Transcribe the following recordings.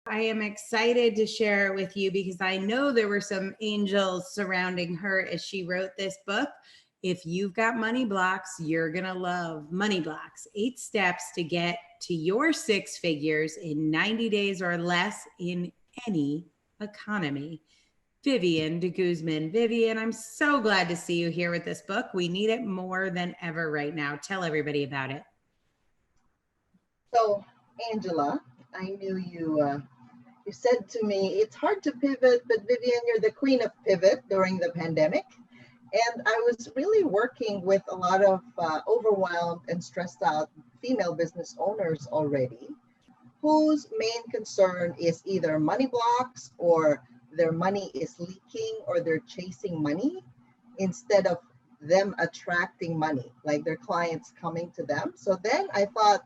I am excited to share it with you because I know there were some angels surrounding her as she wrote this book. If you've got money blocks, you're going to love Money Blocks: 8 Steps to Get to Your 6 Figures in 90 Days or Less in Any Economy. Vivian de Guzman. Vivian, I'm so glad to see you here with this book. We need it more than ever right now. Tell everybody about it. So, Angela, I knew you said to me, it's hard to pivot, but Vivian, you're the queen of pivot during the pandemic. And I was really working with a lot of overwhelmed and stressed out female business owners already, whose main concern is either money blocks or their money is leaking or they're chasing money instead of them attracting money, like their clients coming to them. So then I thought,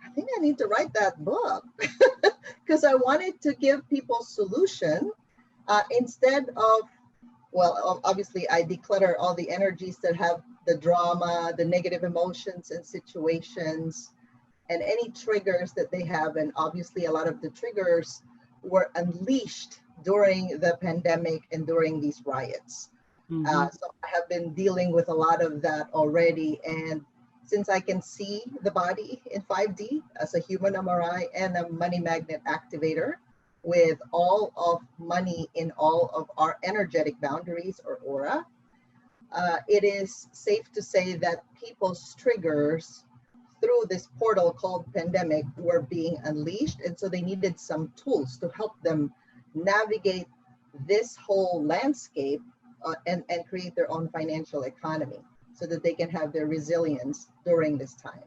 I think I need to write that book because I wanted to give people solution instead of, well, obviously I declutter all the energies that have the drama, the negative emotions and situations, and any triggers that they have. And obviously a lot of the triggers were unleashed during the pandemic and during these riots. So I have been dealing with a lot of that already. And since I can see the body in 5D as a human MRI and a money magnet activator with all of money in all of our energetic boundaries or aura, it is safe to say that people's triggers through this portal called pandemic were being unleashed. And so they needed some tools to help them navigate this whole landscape and create their own financial economy so that they can have their resilience during this time.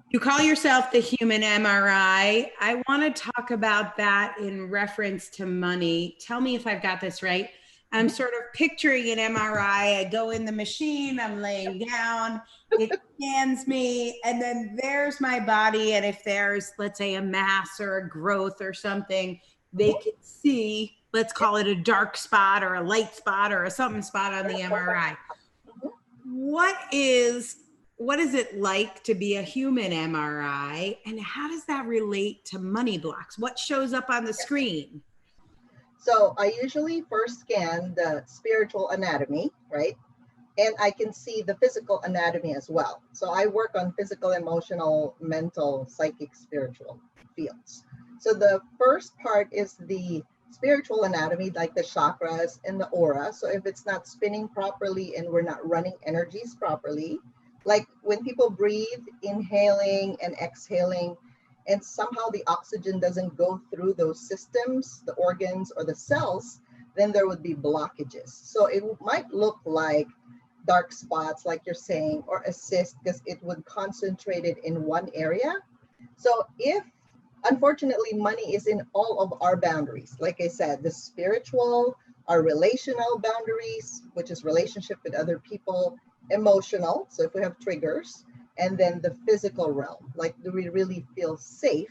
You call yourself the Human MRI. I want to talk about that in reference to money. Tell me if I've got this right. I'm sort of picturing an MRI. I go in the machine, I'm laying down, it scans me, and then there's my body. And if there's, let's say, a mass or a growth or something, they can see, let's call it a dark spot or a light spot or a something spot on the MRI. What is it like to be a human MRI, and how does that relate to money blocks? What shows up on the screen? So I usually first scan the spiritual anatomy, right? And I can see the physical anatomy as well. So I work on physical, emotional, mental, psychic, spiritual fields. So the first part is the spiritual anatomy, like the chakras and the aura. So if it's not spinning properly and we're not running energies properly, like when people breathe, inhaling and exhaling, and somehow the oxygen doesn't go through those systems, the organs or the cells, then there would be blockages. So it might look like dark spots, like you're saying, or a cyst, because it would concentrate it in one area. So if, unfortunately, money is in all of our boundaries, like I said, the spiritual, our relational boundaries, which is relationship with other people, emotional, so if we have triggers, and then the physical realm, like do we really feel safe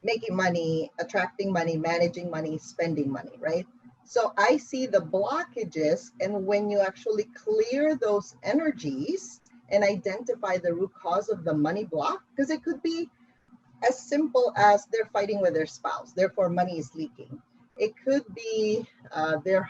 making money, attracting money, managing money, spending money, right? So I see the blockages, and when you actually clear those energies and identify the root cause of the money block, because it could be as simple as they're fighting with their spouse, therefore money is leaking. It could be they're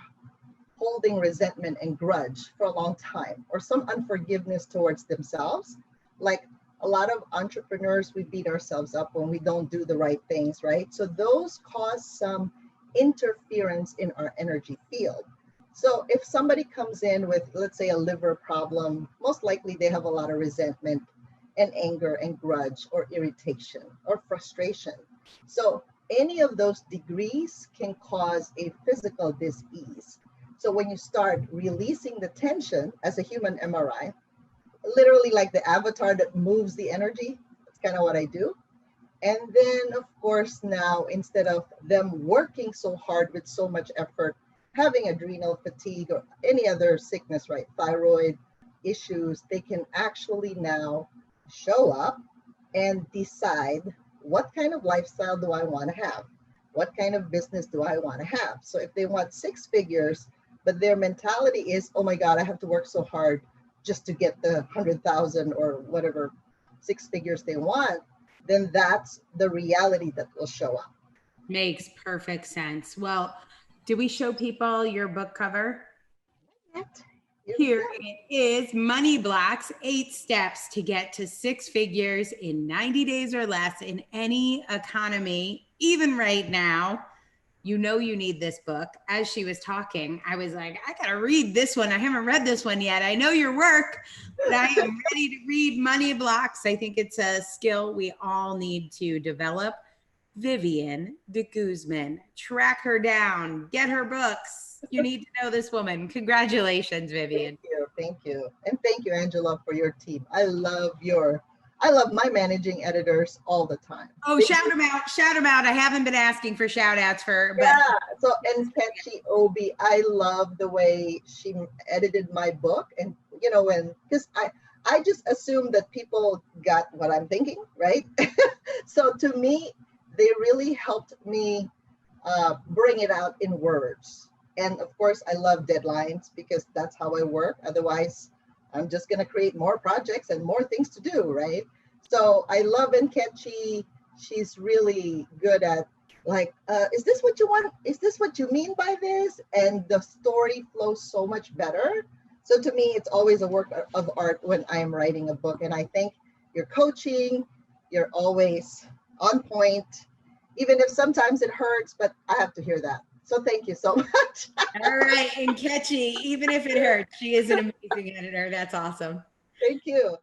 holding resentment and grudge for a long time, or some unforgiveness towards themselves. Like a lot of entrepreneurs, we beat ourselves up when we don't do the right things, right? So those cause some interference in our energy field. So if somebody comes in with, let's say, a liver problem, most likely they have a lot of resentment and anger and grudge or irritation or frustration. So any of those degrees can cause a physical dis-ease. So when you start releasing the tension as a human MRI, literally like the avatar that moves the energy, that's kind of what I do. And then, of course, now instead of them working so hard with so much effort, having adrenal fatigue or any other sickness, right, thyroid issues, they can actually now show up and decide, what kind of lifestyle do I want to have? What kind of business do I want to have? So if they want 6 figures, but their mentality is, oh my God, I have to work so hard just to get the 100,000 or whatever 6 figures they want, then that's the reality that will show up. Makes perfect sense. Well, do we show people your book cover? Here we Here go. it is, Money Blocks, 8 steps to get to 6 figures in 90 days or less in any economy, even right now. You know you need this book. As she was talking, I was like, I gotta read this one. I haven't read this one yet. I know your work, but I am ready to read Money Blocks. I think it's a skill we all need to develop. Vivian de Guzman, track her down, get her books. You need to know this woman. Congratulations, Vivian. Thank you. And thank you, Angela, for your team. I love my managing editors all the time. Oh, shout them out. Shout them out. I haven't been asking for shout outs but yeah. So, and Ketchy Obi, I love the way she edited my book. And, because I just assume that people got what I'm thinking, right? So to me, they really helped me bring it out in words. And of course, I love deadlines because that's how I work. Otherwise, I'm just going to create more projects and more things to do, right? So I love Nkechi. She's really good at is this what you want? Is this what you mean by this? And the story flows so much better. So to me, it's always a work of art when I am writing a book. And I think your coaching, you're always on point, even if sometimes it hurts, but I have to hear that. So thank you so much. All right. And Ketchy, even if it hurts, she is an amazing editor. That's awesome. Thank you.